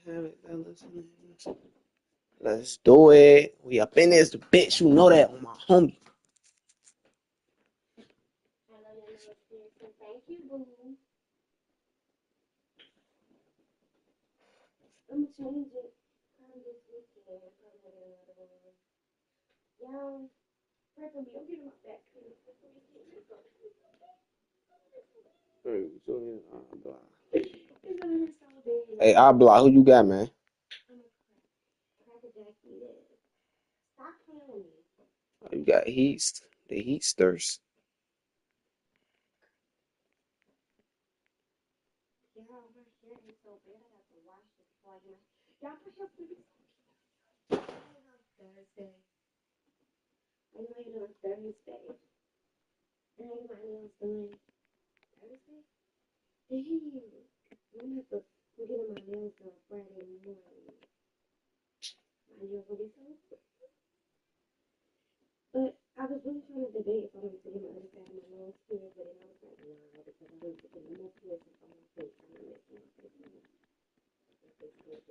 have it, fellas. Let's do it. We up in this bitch. You know that on my homie. Thank you, boo. I'm gonna change it. Probably this weekend. Probably get another one. Y'all, pray for me. I'm getting my back. Hey, Abla, who you got, man? Stop playing with me. Oh, you got Heat. The Heatsters. Y'all, my hair is so bad. I have to wash it before I get my... Y'all, my hair is Thursday. I know you're doing Thursday. And I get my nails done Thursday. Damn. I'm gonna have to get my nails done Friday morning. My nails will be so good. But I was really trying to debate if I wanted to get my other side of my nose pierced, but then I was like, nah, because I need to get more piercings on my face. I'm gonna make my face look.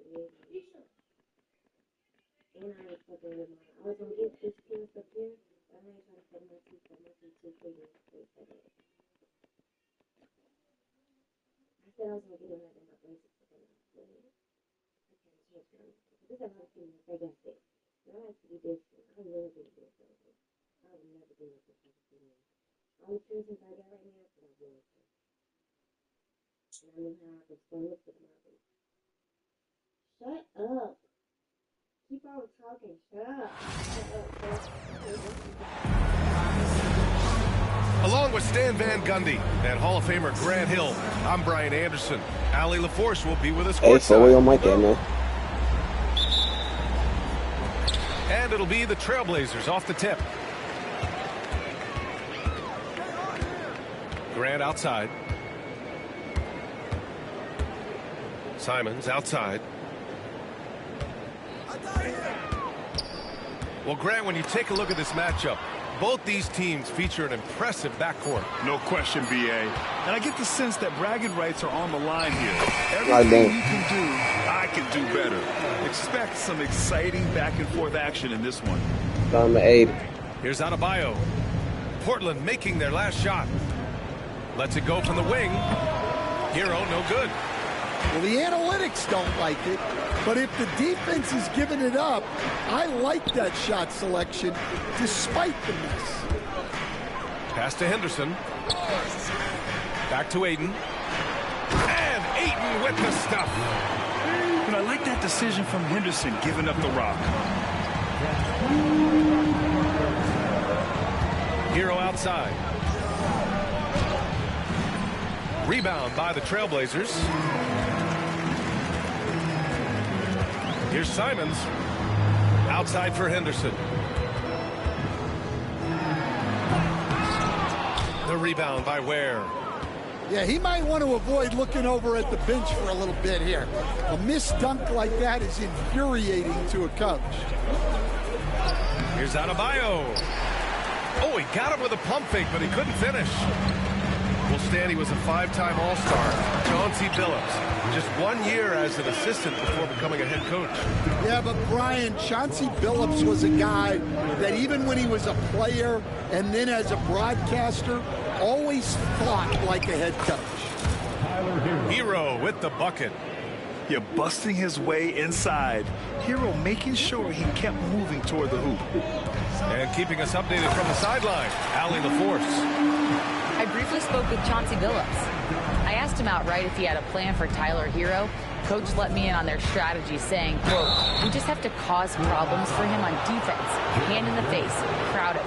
And I ain't fucking with my... I was gonna get this pierced up here, but I ain't trying to put my teeth on my teeth too big in my face like that. I said I was gonna get another my braces, but then I can't change my mind. There's a lot of people that got sick. And I like to be different. I love being different. I would never do this if I was doing it. All the piercings I got right now is what I wanted to. And I knew how I was going to look at my face. Shut up. Keep on talking. Shut up. Along with Stan Van Gundy and Hall of Famer Grant Hill, I'm Brian Anderson. Allie LaForce will be with us. Hey, so where your mic at, man? And it'll be the Trailblazers off the tip. Grant outside. Simons outside. Well, Grant, when you take a look at this matchup, both these teams feature an impressive backcourt. No question, B.A. And I get the sense that bragging rights are on the line here. Everything you can do, I can do better. Expect some exciting back-and-forth action in this one. Here's Adebayo. Portland making their last shot. Lets it go from the wing. Hero, no good. Well, the analytics don't like it, but if the defense is giving it up, I like that shot selection despite the miss. Pass to Henderson. Back to Aiden. And Aiden with the stuff. And I like that decision from Henderson giving up the rock. Hero outside. Rebound by the Trailblazers. Here's Simons. Outside for Henderson. The rebound by Ware. Yeah, he might want to avoid looking over at the bench for a little bit here. A missed dunk like that is infuriating to a coach. Here's Adebayo. Oh, he got him with a pump fake, but he couldn't finish. Well, Stan, he was a five-time All-Star. Chauncey Billups. Just 1 year as an assistant before becoming a head coach. Yeah, but Brian, Chauncey Billups was a guy that even when he was a player and then as a broadcaster, always thought like a head coach. Hero with the bucket. Yeah, busting his way inside. Hero making sure he kept moving toward the hoop. And keeping us updated from the sideline, Allie LaForce. I briefly spoke with Chauncey Billups. I asked him outright if he had a plan for Tyler Hero. Coach let me in on their strategy, saying, quote, we just have to cause problems for him on defense, hand in the face, crowd him,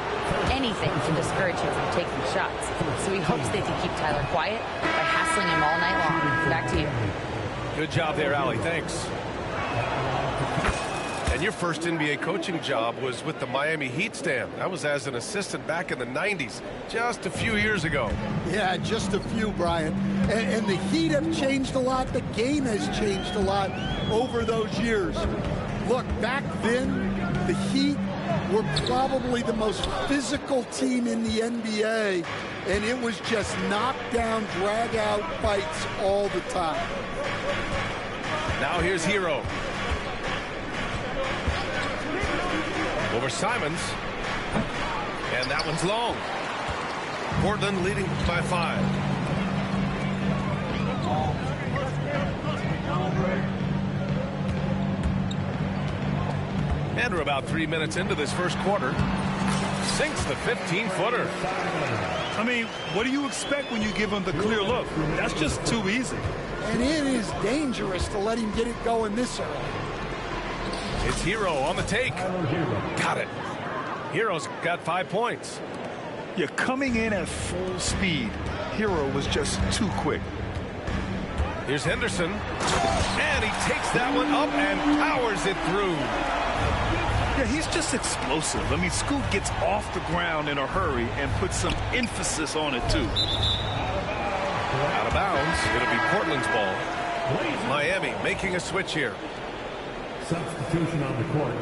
anything to discourage him from taking shots. So he hopes they can keep Tyler quiet by hassling him all night long. Back to you. Good job there, Allie. Thanks. And your first NBA coaching job was with the Miami Heat, Stan. That was as an assistant back in the 90s, just a few years ago. Yeah, just a few, Brian. And the Heat have changed a lot. The game has changed a lot over those years. Look, back then, the Heat were probably the most physical team in the NBA, and it was just knockdown, drag-out fights all the time. Now here's Hero. Over Simons. And that one's long. Portland leading by 5. And we're about 3 minutes into this first quarter. Sinks the 15-footer. I mean, what do you expect when you give him the clear look? That's just too easy. And it is dangerous to let him get it going this early. It's Hero on the take. Got it. Hero's got 5 points. You're coming in at full speed. Hero was just too quick. Here's Henderson. And he takes that one up and powers it through. Yeah, he's just explosive. I mean, Scoot gets off the ground in a hurry and puts some emphasis on it, too. Out of bounds. It'll be Portland's ball. Miami making a switch here. Substitution on the court.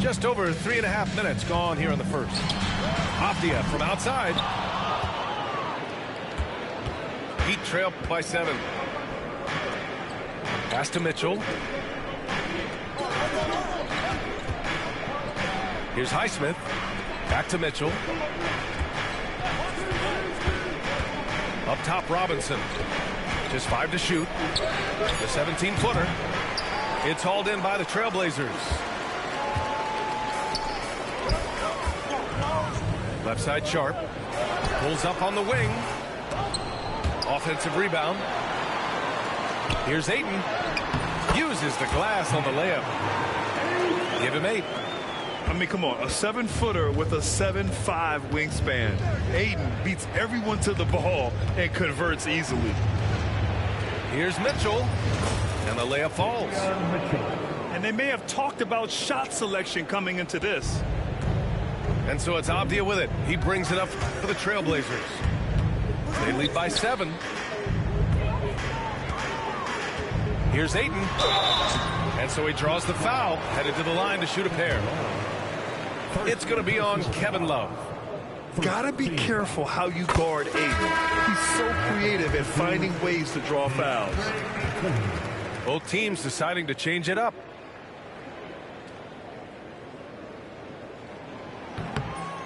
Just over 3.5 minutes gone here in the first. Optia from outside. Heat trail by 7. Pass to Mitchell. Here's Highsmith. Back to Mitchell. Up top, Robinson. Just 5 to shoot. The 17-footer. It's hauled in by the Trailblazers. Left side Sharp. Pulls up on the wing. Offensive rebound. Here's Ayton. Uses the glass on the layup. Give him 8. I mean, come on, a 7-footer with a 7'5" wingspan. Ayton beats everyone to the ball and converts easily. Here's Mitchell. And the layup falls. And they may have talked about shot selection coming into this. And so it's Avdia with it. He brings it up for the Trailblazers. They lead by 7. Here's Ayton. And so he draws the foul, headed to the line to shoot a pair. It's going to be on Kevin Love. Gotta be careful how you guard Ayton. He's so creative at finding ways to draw fouls. Both teams deciding to change it up.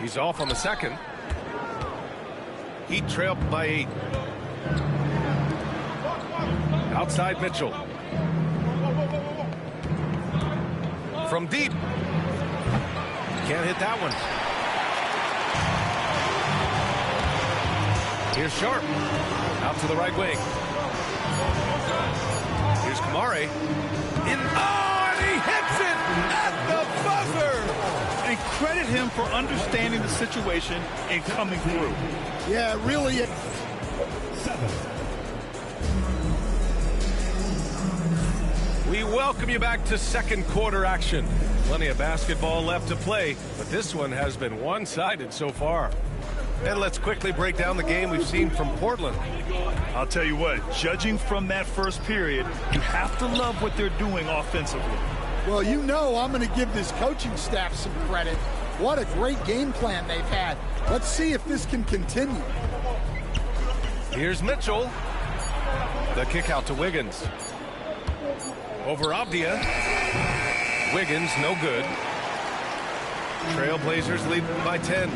He's off on the second. Heat trail by 8. Outside Mitchell. From deep. Can't hit that one. Here's Sharp. Out to the right wing. Here's Kamare. And he hits it at the buzzer. And credit him for understanding the situation and coming through. Yeah, really. 7. We welcome you back to second quarter action. Plenty of basketball left to play, but this one has been one-sided so far. And let's quickly break down the game we've seen from Portland. I'll tell you what, judging from that first period, you have to love what they're doing offensively. Well, you know I'm going to give this coaching staff some credit. What a great game plan they've had. Let's see if this can continue. Here's Mitchell. The kick out to Wiggins. Over Avdia. Wiggins, no good. Trailblazers lead by 10.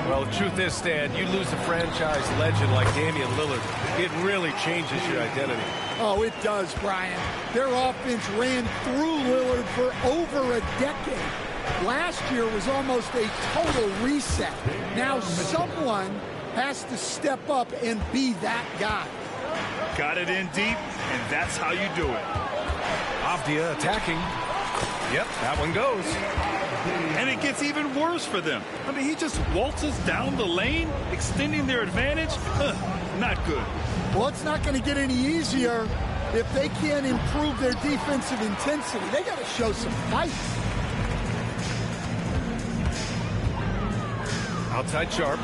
Well, the truth is, Stan, you lose a franchise legend like Damian Lillard, it really changes your identity. Oh, it does, Brian. Their offense ran through Lillard for over a decade. Last year was almost a total reset. Now someone has to step up and be that guy. Got it in deep, and that's how you do it. Avdia attacking. Yep, that one goes. And it gets even worse for them. I mean, he just waltzes down the lane, extending their advantage. Not good. Well, it's not going to get any easier if they can't improve their defensive intensity. They got to show some fight. Outside Sharp.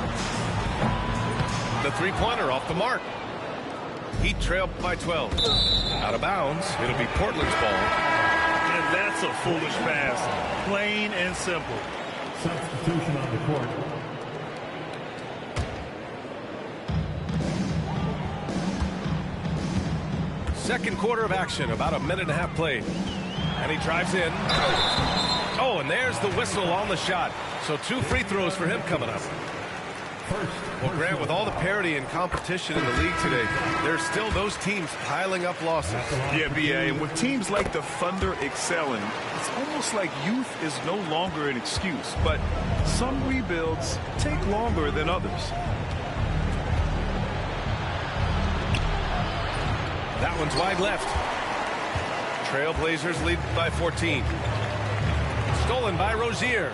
The three-pointer off the mark. Heat trail by 12. Out of bounds. It'll be Portland's ball. And that's a foolish pass. Plain and simple. Substitution on the court. Second quarter of action, about a minute and a half played. And he drives in. Oh, and there's the whistle on the shot. So 2 free throws for him coming up. Well, Grant, with all the parity and competition in the league today, there's still those teams piling up losses. Yeah, B.A., and with teams like the Thunder excelling, it's almost like youth is no longer an excuse. But some rebuilds take longer than others. That one's wide left. Trailblazers lead by 14. Stolen by Rozier.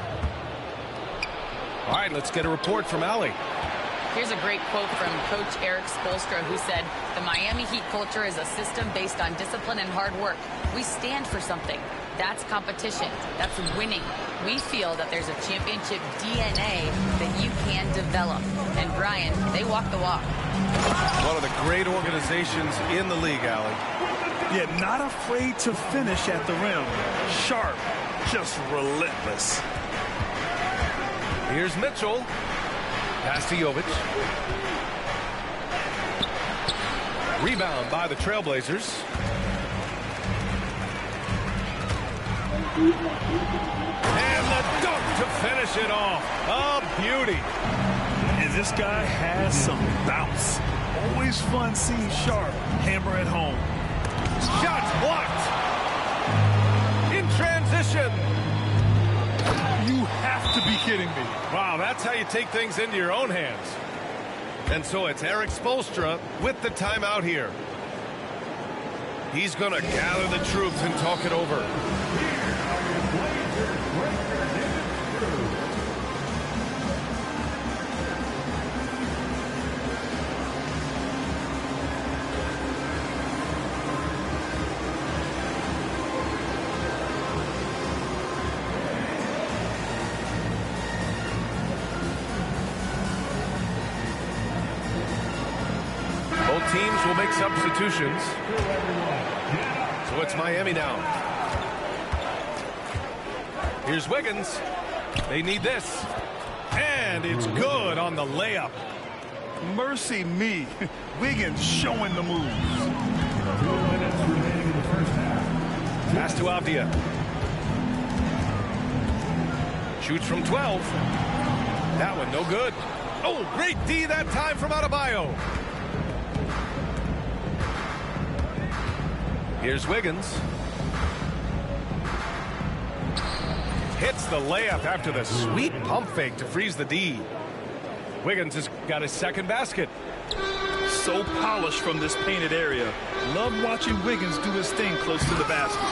All right, let's get a report from Allie. Here's a great quote from Coach Eric Spoelstra, who said, "The Miami Heat culture is a system based on discipline and hard work. We stand for something. That's competition. That's winning. We feel that there's a championship DNA that you can develop." And Brian, they walk the walk. One of the great organizations in the league, Allie. Yeah, not afraid to finish at the rim. Sharp, just relentless. Here's Mitchell. Pass to Jovic. Rebound by the Trailblazers. And the dunk to finish it off. A beauty. And this guy has some bounce. Always fun seeing Sharp hammer at home. Shots blocked. In transition. You have to be kidding me. Wow, that's how you take things into your own hands. And so it's Eric Spoelstra with the timeout here. He's going to gather the troops and talk it over. Teams will make substitutions. So it's Miami now. Here's Wiggins. They need this. And it's good on the layup. Mercy me. Wiggins showing the moves. Pass to Avdia. Shoots from 12. That one no good. Oh, great D that time from Adebayo. Here's Wiggins. Hits the layup after the sweet pump fake to freeze the D. Wiggins has got his second basket. So polished from this painted area. Love watching Wiggins do his thing close to the basket.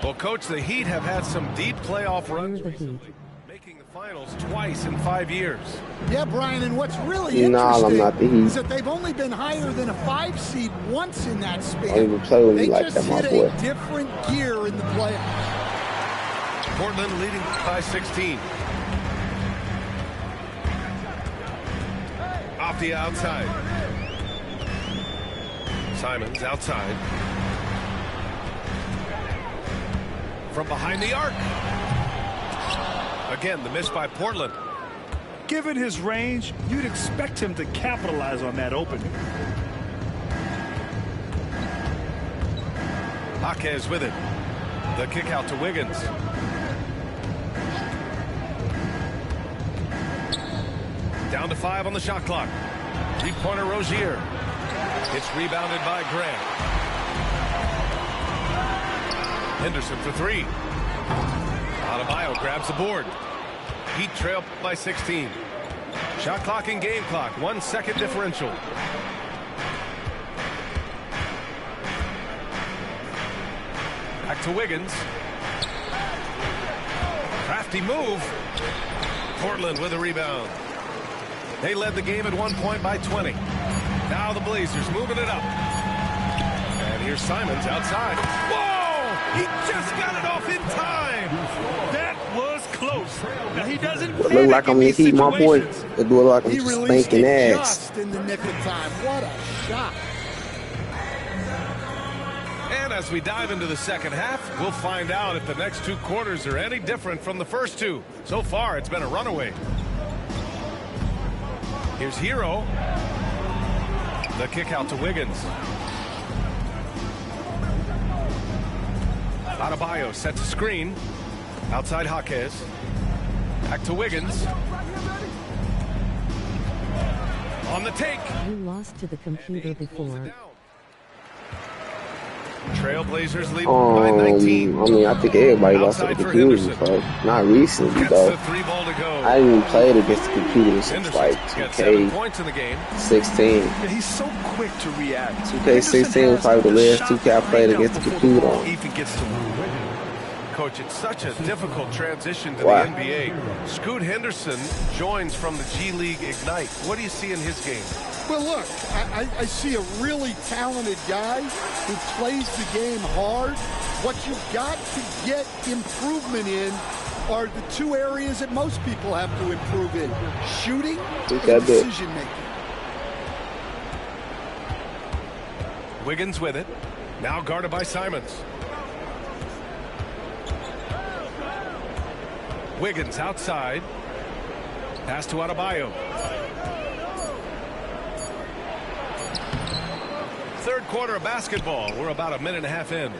Well, Coach, the Heat have had some deep playoff runs recently, making the finals twice in 5 years. Yeah, Brian, and what's really interesting is that they've only been higher than a 5 seed once in that span. They just hit a different gear in the playoffs. Portland leading by 16. Off the outside. Simons outside. From behind the arc. Again, the miss by Portland. Given his range, you'd expect him to capitalize on that opening. Jaquez with it. The kick out to Wiggins. Down to 5 on the shot clock. Three-pointer Rozier. It's rebounded by Grant. Henderson for 3. Adebayo grabs the board. Heat trail by 16. Shot clock and game clock. 1 second differential. Back to Wiggins. Crafty move. Portland with a rebound. They led the game at 1 point by 20. Now the Blazers moving it up. And here's Simons outside. Whoa! He just got it off in time. That was close. Now he doesn't look like I'm gonna keep my boy. It look like I'm He just released spanking it ass. just in the nick of time. What a shot. And as we dive into the second half, we'll find out if the next 2 quarters are any different from the first 2. So far, it's been a runaway. Here's Hero. The kick out to Wiggins. Adebayo sets a screen. Outside Jaquez. Back to Wiggins. On the take. You lost to the computer before. Trailblazers lead by 19. I mean, I think everybody lost to the computer before. Not recently, though. The 3 ball to go. I didn't even play it against the computer since like 7 points in the game. 2K16. Yeah, he's so quick to react. 2K16 was probably the last 2K I played against the computer on. Even gets to move. Coach, it's such a difficult transition to Wow. the NBA. Scoot Henderson joins from the G League Ignite. What do you see in his game? Well, look, I see a really talented guy who plays the game hard. What you've got to get improvement in are the 2 areas that most people have to improve in: shooting and decision-making. Wiggins with it. Now guarded by Simons. Wiggins outside. Pass to Adebayo. Third quarter of basketball. We're about a minute and a half in.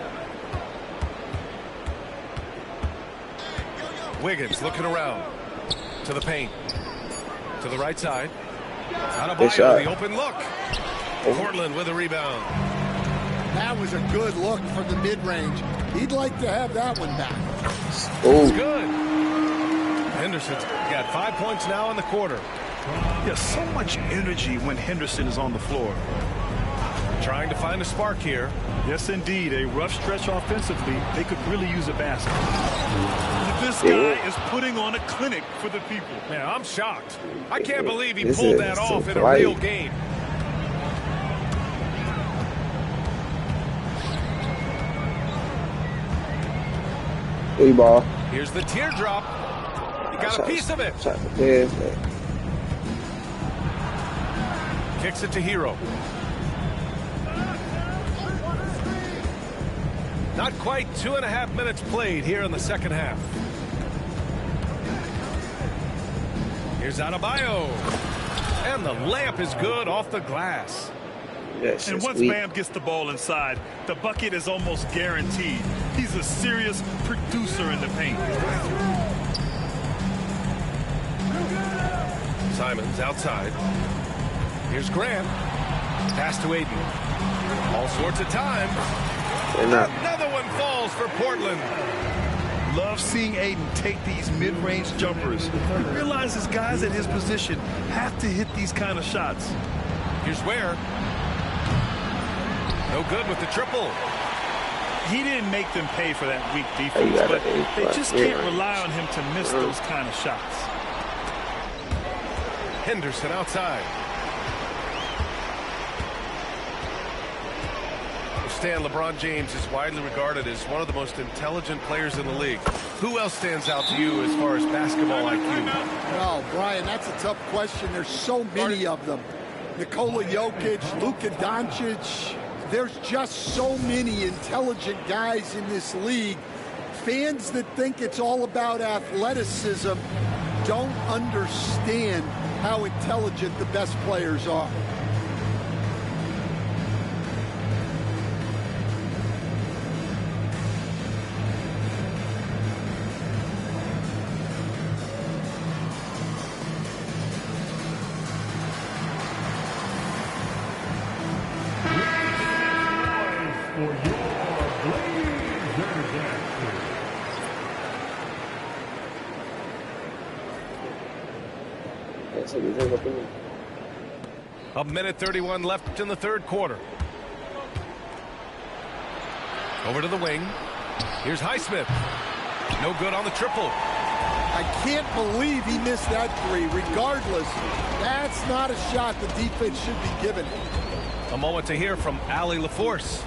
Wiggins looking around to the paint. To the right side. Adebayo, the open look. Portland with a rebound. That was a good look from the mid-range. He'd like to have that one back. It's good. Henderson's got 5 points now in the quarter. There's so much energy when Henderson is on the floor. Trying to find a spark here. Yes, indeed. A rough stretch offensively. They could really use a basket. This guy is putting on a clinic for the people. Man, I'm shocked. I can't believe he pulled that off in a real game. Free ball. Here's the teardrop. He got a piece of it. Kicks it to Hero. Not quite 2.5 minutes played here in the second half. Here's Adebayo. And the layup is good off the glass. Yes, and once Bam gets the ball inside, the bucket is almost guaranteed. He's a serious producer in the paint. Simons outside. Here's Grant. Pass to Aiden. All sorts of time. Another one falls for Portland. Love seeing Aiden take these mid-range jumpers. He realizes guys at his position have to hit these kind of shots. Here's Ware. No good with the triple. He didn't make them pay for that weak defense, but they just can't rely on him to miss those kind of shots. Henderson outside. Stan, LeBron James is widely regarded as one of the most intelligent players in the league. Who else stands out to you as far as basketball IQ? Well, Brian, that's a tough question. There's so many of them. Nikola Jokic, Luka Doncic. There's just so many intelligent guys in this league. Fans that think it's all about athleticism don't understand how intelligent the best players are. A minute 31 left in the third quarter. Over to the wing. Here's Highsmith. No good on the triple. I can't believe he missed that three. Regardless, that's not a shot the defense should be given. A moment to hear from Allie LaForce.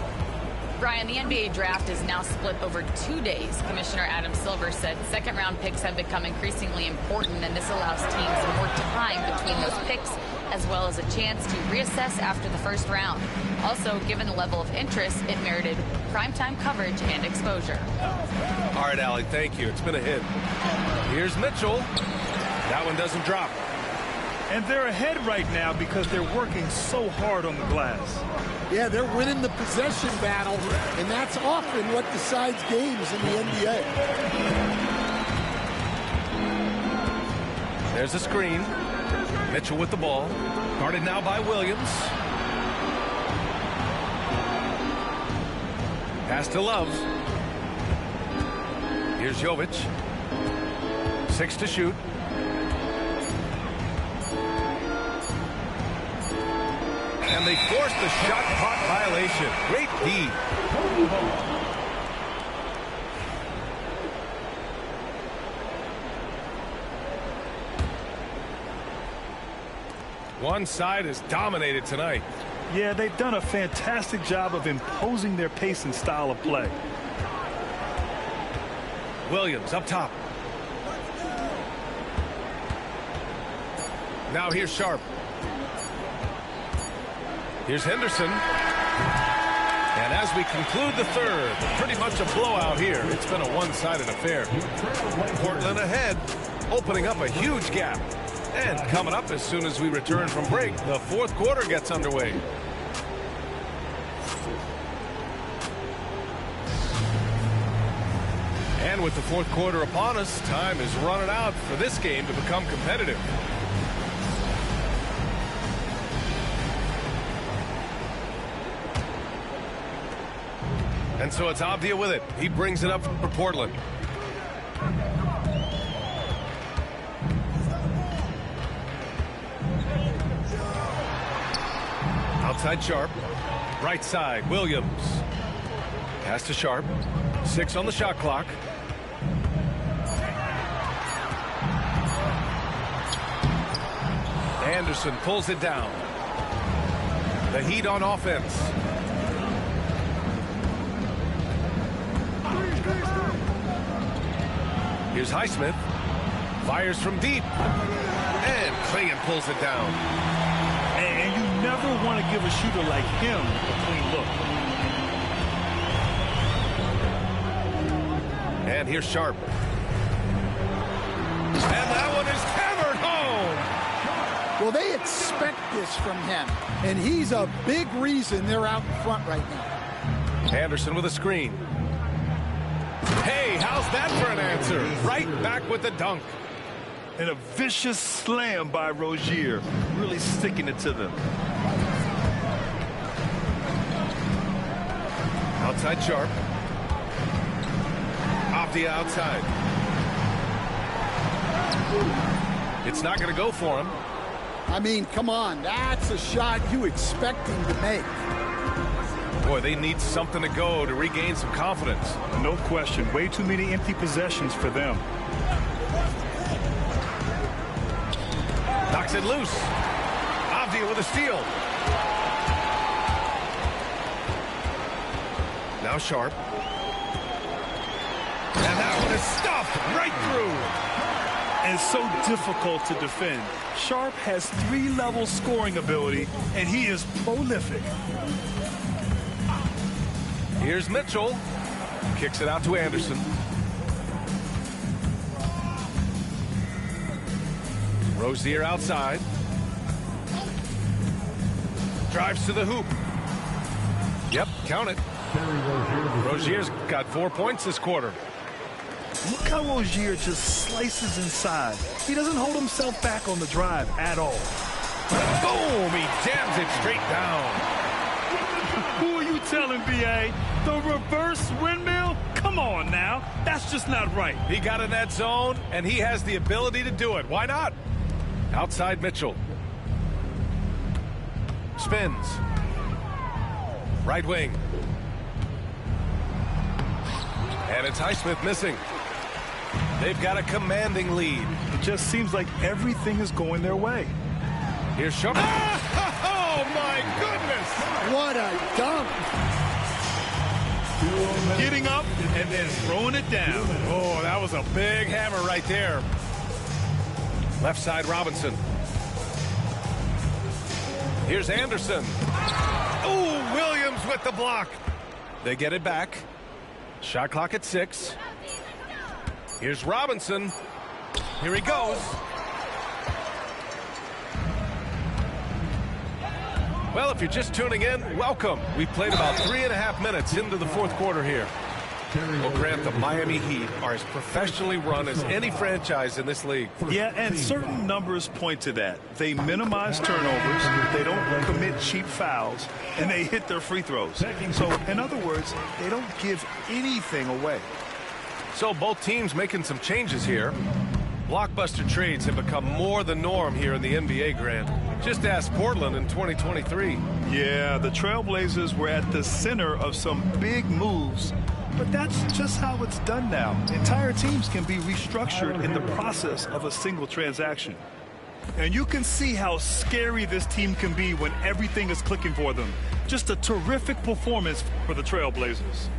Brian, the NBA draft is now split over 2 days. Commissioner Adam Silver said second-round picks have become increasingly important, and this allows teams more time between those picks, as well as a chance to reassess after the first round. Also, given the level of interest, it merited primetime coverage and exposure. All right, Allie, thank you. It's been a hit. Here's Mitchell. That one doesn't drop. And they're ahead right now because they're working so hard on the glass. Yeah, they're winning the possession battle, and that's often what decides games in the NBA. There's a screen. Mitchell with the ball. Guarded now by Williams. Pass to Love. Here's Jovic. 6 to shoot. And they forced the shot clock violation. Great D. One side is dominated tonight. Yeah, they've done a fantastic job of imposing their pace and style of play. Williams up top. Now here's Sharp. Here's Henderson. And as we conclude the third, pretty much a blowout here. It's been a one-sided affair. Portland ahead, opening up a huge gap. And coming up as soon as we return from break, the fourth quarter gets underway. And with the fourth quarter upon us, time is running out for this game to become competitive. And so it's Avdia with it. He brings it up for Portland. Outside Sharp. Right side, Williams. Pass to Sharp. 6 on the shot clock. Anderson pulls it down. The Heat on offense. Here's Highsmith. Fires from deep. And Clingan pulls it down. And you never want to give a shooter like him a clean look. And here's Sharp. And that one is hammered home. Well, they expect this from him, and he's a big reason they're out in front right now. Anderson with a screen. Hey, how's that for an answer? Right back with the dunk. And a vicious slam by Rozier, really sticking it to them. Outside Sharp. Off the outside. It's not going to go for him. I mean, come on, that's a shot you expect him to make. Boy, they need something to go to regain some confidence. No question. Way too many empty possessions for them. Knocks it loose. Avdia with a steal. Now Sharp. And that one is stuffed right through. And so difficult to defend. Sharp has 3-level scoring ability, and he is prolific. Here's Mitchell. Kicks it out to Anderson. Rozier outside. Drives to the hoop. Yep, count it. Rozier's got 4 points this quarter. Look how Rozier just slices inside. He doesn't hold himself back on the drive at all. Boom! He jams it straight down. Who are you telling, B.A.? The reverse windmill? Come on now. That's just not right. He got in that zone, and he has the ability to do it. Why not? Outside Mitchell. Spins. Right wing. And it's Highsmith missing. They've got a commanding lead. It just seems like everything is going their way. Here's Sharp. Oh, my goodness! What a dunk! Getting up and then throwing it down. Oh, that was a big hammer right there. Left side, Robinson. Here's Anderson. Ooh, Williams with the block. They get it back. Shot clock at 6. Here's Robinson. Here he goes. Well, if you're just tuning in, welcome. We've played about 3.5 minutes into the fourth quarter here. Well, Grant, the Miami Heat are as professionally run as any franchise in this league. Yeah, and certain numbers point to that. They minimize turnovers, they don't commit cheap fouls, and they hit their free throws. So, in other words, they don't give anything away. So both teams making some changes here. Blockbuster trades have become more the norm here in the NBA, Grant. Just ask Portland in 2023. Yeah, the Trailblazers were at the center of some big moves. But that's just how it's done now. Entire teams can be restructured in the process of a single transaction. And you can see how scary this team can be when everything is clicking for them. Just a terrific performance for the Trailblazers.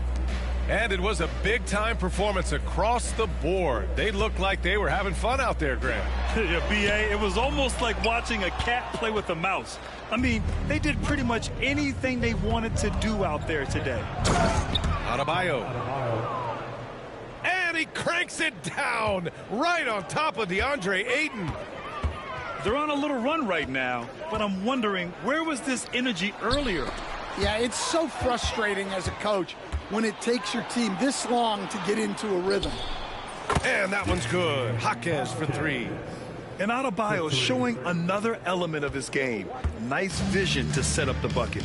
And it was a big-time performance across the board. They looked like they were having fun out there, Grant. Yeah, B.A., it was almost like watching a cat play with a mouse. I mean, they did pretty much anything they wanted to do out there today. Adebayo. And he cranks it down right on top of DeAndre Ayton. They're on a little run right now, but I'm wondering, where was this energy earlier? Yeah, it's so frustrating as a coach when it takes your team this long to get into a rhythm. And that one's good. Jaquez for three. And Adebayo showing another element of his game. Nice vision to set up the bucket.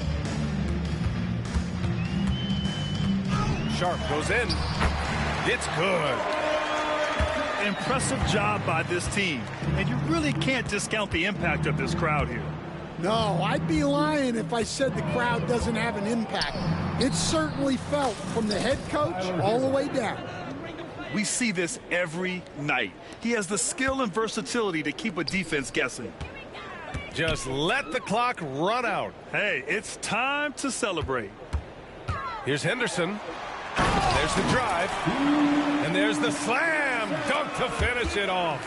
Sharp goes in. It's good. Impressive job by this team. And you really can't discount the impact of this crowd here. No, I'd be lying if I said the crowd doesn't have an impact. It's certainly felt from the head coach all the way down. We see this every night. He has the skill and versatility to keep a defense guessing. Just let the clock run out. Hey, it's time to celebrate. Here's Henderson. There's the drive. And there's the slam dunk to finish it off.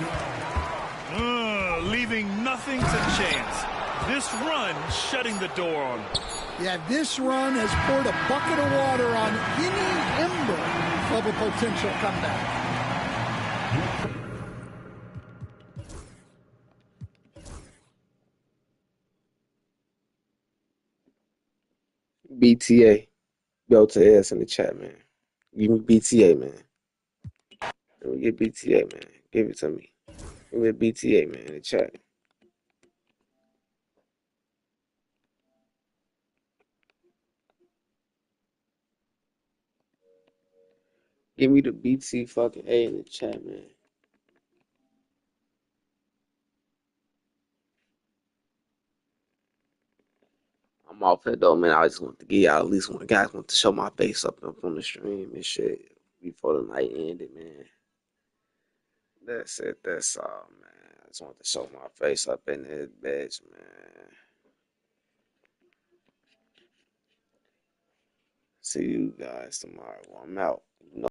Leaving nothing to chance. This run shutting the door on him. Yeah, this run has poured a bucket of water on any ember of a potential comeback. BTA. Go to S in the chat, man. Give me BTA, man. Let me get BTA, man. Give it to me. Give me BTA, man, in the chat. Give me the BT fucking A in the chat, man. I'm off it though, man. I just want to give y'all at least one guys want to show my face up on the stream and shit before the night ended, man. That's it. That's all, man. I just want to show my face up in this bitch, man. See you guys tomorrow. I'm out.